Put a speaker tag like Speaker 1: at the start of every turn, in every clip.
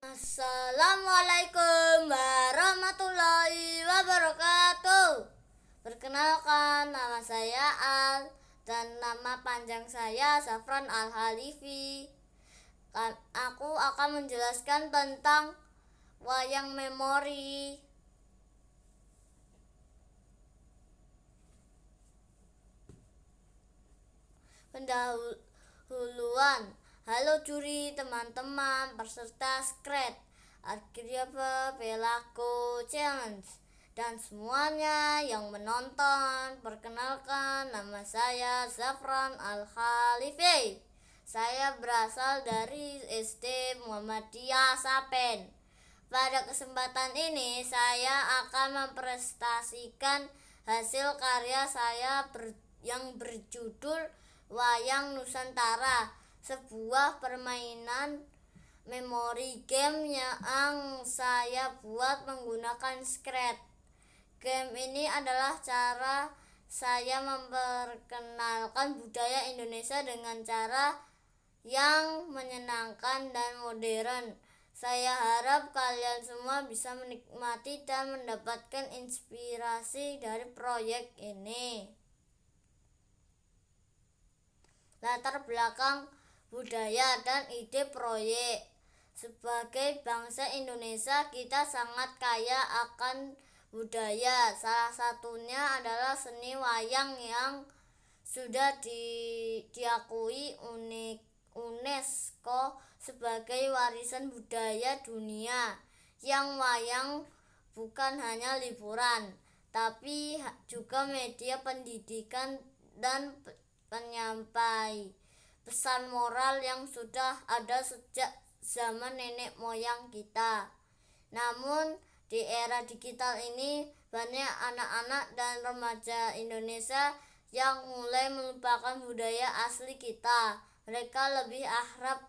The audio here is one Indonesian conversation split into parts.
Speaker 1: Assalamualaikum warahmatullahi wabarakatuh. Perkenalkan, nama saya Al dan nama panjang saya Zafran Al-Halifi. Aku akan menjelaskan tentang wayang memori. Pendahuluan. Halo juri, teman-teman, peserta Skred, akhirnya Pelaku Challenge, dan semuanya yang menonton. Perkenalkan, nama saya Zafran Al-Khalifi. Saya berasal dari SD Muhammadiyah Sapen. Pada kesempatan ini saya akan mempresentasikan hasil karya saya yang berjudul Wayang Nusantara, sebuah permainan memori game yang saya buat menggunakan Scratch. Game ini adalah cara saya memperkenalkan budaya Indonesia dengan cara yang menyenangkan dan modern. Saya harap kalian semua bisa menikmati dan mendapatkan inspirasi dari proyek ini. Latar belakang budaya dan ide proyek. Sebagai bangsa Indonesia, kita sangat kaya akan budaya. Salah satunya adalah seni wayang yang sudah diakui UNESCO sebagai warisan budaya dunia. Yang wayang bukan hanya liburan, tapi juga media pendidikan dan penyampai pesan moral yang sudah ada sejak zaman nenek moyang kita. Namun di era digital ini banyak anak-anak dan remaja Indonesia yang mulai melupakan budaya asli kita. Mereka lebih akrab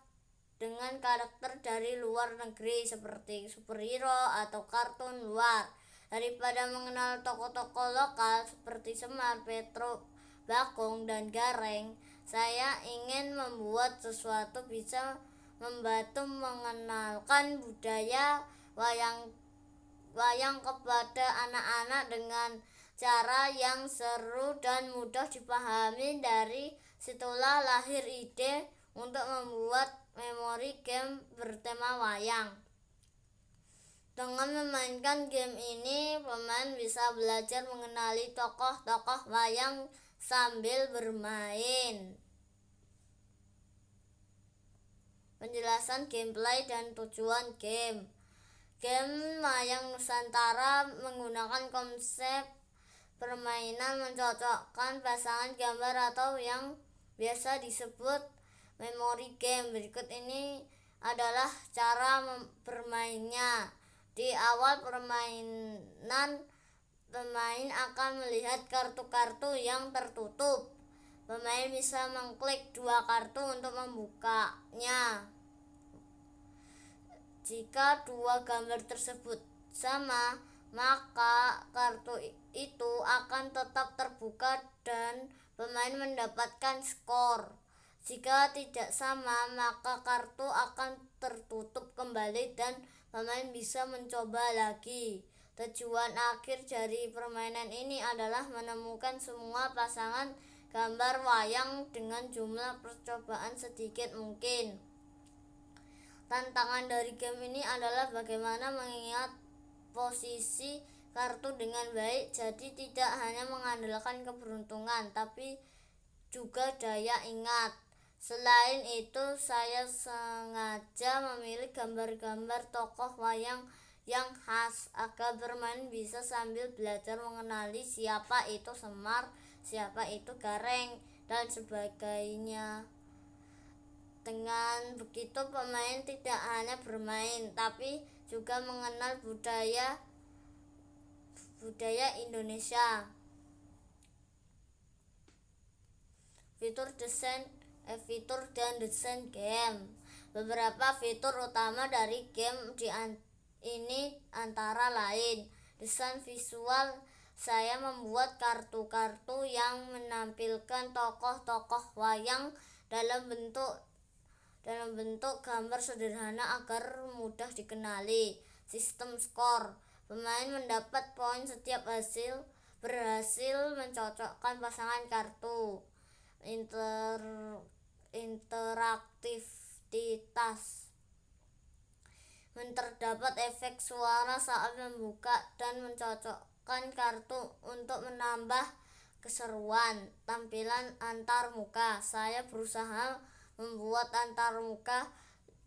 Speaker 1: dengan karakter dari luar negeri seperti superhero atau kartun luar daripada mengenal tokoh-tokoh lokal seperti Semar, Petro, Bakung, dan Gareng. Saya ingin membuat sesuatu bisa membantu mengenalkan budaya wayang kepada anak-anak dengan cara yang seru dan mudah dipahami. Dari situlah lahir ide untuk membuat memori game bertema wayang. Dengan memainkan game ini, pemain bisa belajar mengenali tokoh-tokoh wayang sambil bermain. Penjelasan gameplay dan tujuan game. Game Wayang Nusantara menggunakan konsep permainan mencocokkan pasangan gambar atau yang biasa disebut memory game. Berikut ini adalah cara bermainnya. Di awal permainan, pemain akan melihat kartu-kartu yang tertutup. Pemain bisa mengklik dua kartu untuk membukanya. Jika dua gambar tersebut sama, maka kartu itu akan tetap terbuka dan pemain mendapatkan skor. Jika tidak sama, maka kartu akan tertutup kembali dan pemain bisa mencoba lagi. Tujuan akhir dari permainan ini adalah menemukan semua pasangan gambar wayang dengan jumlah percobaan sedikit mungkin. Tantangan dari game ini adalah bagaimana mengingat posisi kartu dengan baik, jadi tidak hanya mengandalkan keberuntungan, tapi juga daya ingat. Selain itu, saya sengaja memilih gambar-gambar tokoh wayang yang khas agar bermain bisa sambil belajar mengenali siapa itu Semar, siapa itu Gareng, dan sebagainya. Dengan begitu pemain tidak hanya bermain tapi juga mengenal budaya Indonesia. Fitur dan desain game. Beberapa fitur utama dari game ini antara lain desain visual. Saya membuat kartu-kartu yang menampilkan tokoh-tokoh wayang dalam bentuk dalam bentuk gambar sederhana agar mudah dikenali. Sistem skor. Pemain mendapat poin setiap berhasil mencocokkan pasangan kartu. Interaktivitas. Terdapat efek suara saat membuka dan mencocokkan kartu untuk menambah keseruan. Tampilan antarmuka. Saya berusaha membuat antarmuka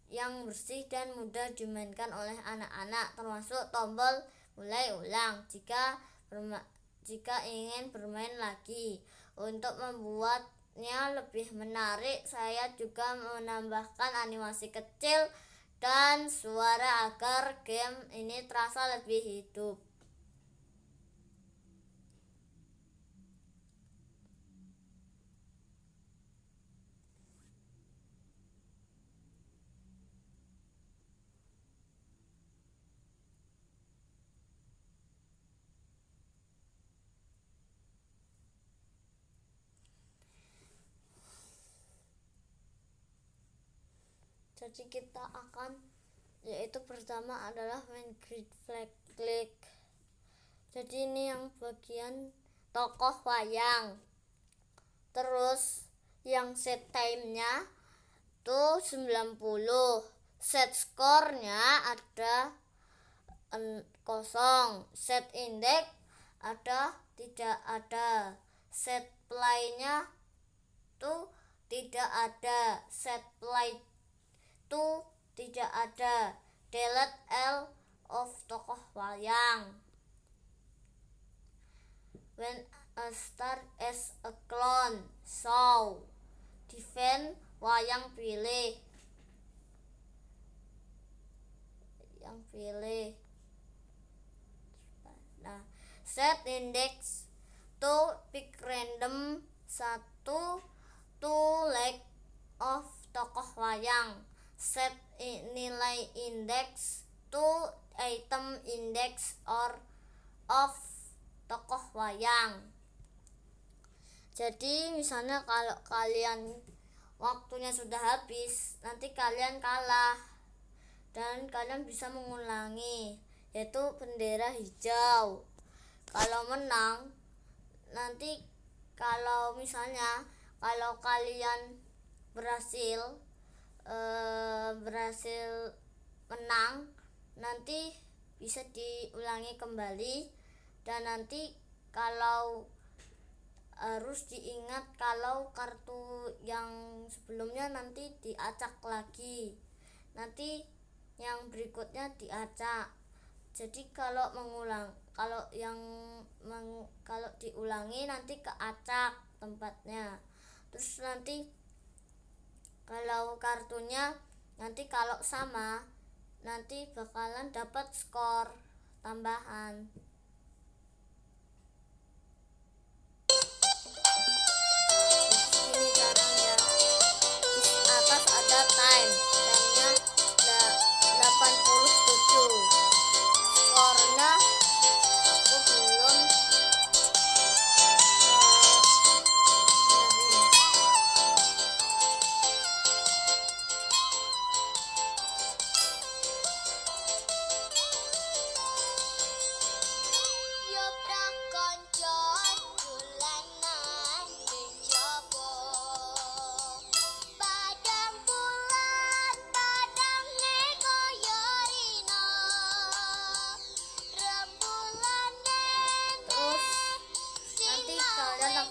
Speaker 1: yang bersih dan mudah dimainkan oleh anak-anak, termasuk tombol mulai ulang jika ingin bermain lagi. Untuk membuatnya lebih menarik, saya juga menambahkan animasi kecil dan suara agar game ini terasa lebih hidup. Jadi kita akan, yaitu pertama adalah main grid flag click. Jadi ini yang bagian tokoh wayang. Terus yang set time-nya tuh 90. Set skornya ada 0. Set index tidak ada. Set play-nya tuh tidak ada. Set play tuh tidak ada. Delete L of tokoh wayang. When a star as a clone, show. Defend wayang pilih. Yang pilih. Nah, set index to pick random 1 to leg of tokoh wayang. Set nilai index to item index or of tokoh wayang. Jadi misalnya kalau kalian waktunya sudah habis, nanti kalian kalah dan kalian bisa mengulangi, yaitu bendera hijau. Kalau menang, nanti kalau misalnya kalau kalian berhasil menang, nanti bisa diulangi kembali. Dan nanti kalau harus diingat kalau kartu yang sebelumnya nanti diacak lagi, nanti yang berikutnya diacak. Jadi kalau diulangi nanti keacak tempatnya. Terus nanti kalau kartunya nanti kalau sama, nanti bakalan dapat skor tambahan. Ini caranya. Di atas ada time-nya 87. Skornya aku belum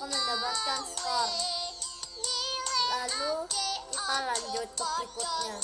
Speaker 1: mendapatkan skor. Lalu kita lanjut ke berikutnya.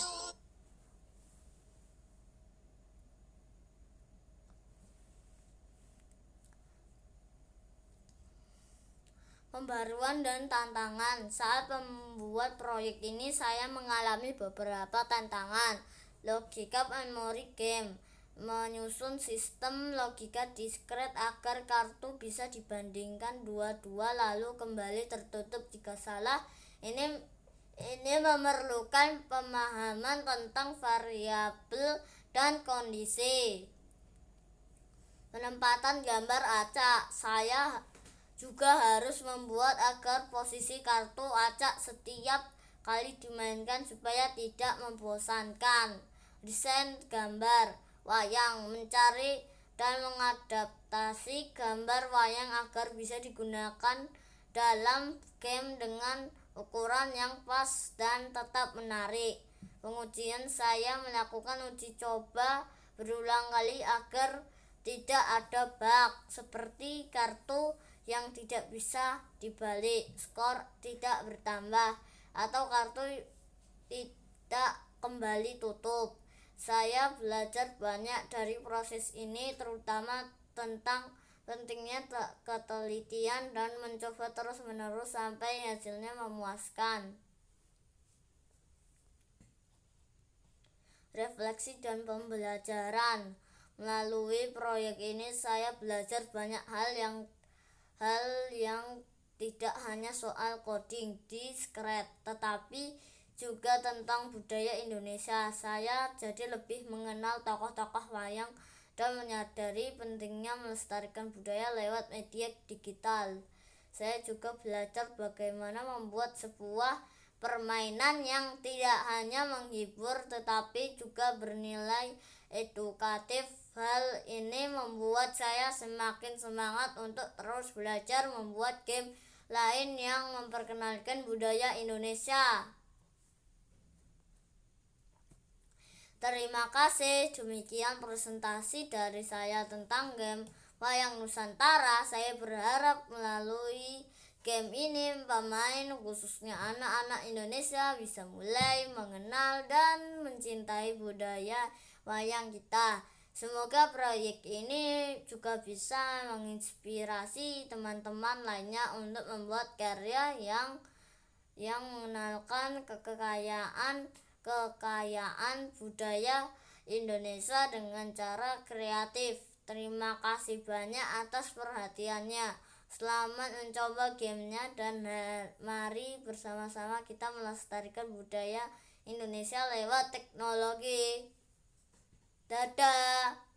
Speaker 1: Pembaruan dan tantangan. Saat membuat proyek ini saya mengalami beberapa tantangan. Logika memory game. Menyusun sistem logika diskret agar kartu bisa dibandingkan dua-dua lalu kembali tertutup jika salah. Ini memerlukan pemahaman tentang variabel dan kondisi. Penempatan gambar acak. Saya juga harus membuat agar posisi kartu acak setiap kali dimainkan supaya tidak membosankan. Desain gambar wayang: mencari dan mengadaptasi gambar wayang agar bisa digunakan dalam game dengan ukuran yang pas dan tetap menarik. Pengujian: saya melakukan uji coba berulang kali agar tidak ada bug seperti kartu yang tidak bisa dibalik, skor tidak bertambah, atau kartu tidak kembali tutup. Saya belajar banyak dari proses ini, terutama tentang pentingnya ketelitian dan mencoba terus-menerus sampai hasilnya memuaskan. Refleksi dan pembelajaran: melalui proyek ini saya belajar banyak hal yang tidak hanya soal coding di Scratch, tetapi juga tentang budaya Indonesia. Saya jadi lebih mengenal tokoh-tokoh wayang dan menyadari pentingnya melestarikan budaya lewat media digital. Saya juga belajar bagaimana membuat sebuah permainan yang tidak hanya menghibur tetapi juga bernilai edukatif. Hal ini membuat saya semakin semangat untuk terus belajar membuat game lain yang memperkenalkan budaya Indonesia. Terima kasih. Demikian presentasi dari saya tentang game Wayang Nusantara. Saya berharap melalui game ini pemain, khususnya anak-anak Indonesia, bisa mulai mengenal dan mencintai budaya wayang kita. Semoga proyek ini juga bisa menginspirasi teman-teman lainnya untuk membuat karya yang mengenalkan kekayaan budaya Indonesia dengan cara kreatif. Terima kasih banyak atas perhatiannya. Selamat mencoba gamenya dan mari bersama-sama kita melestarikan budaya Indonesia lewat teknologi. Dadah.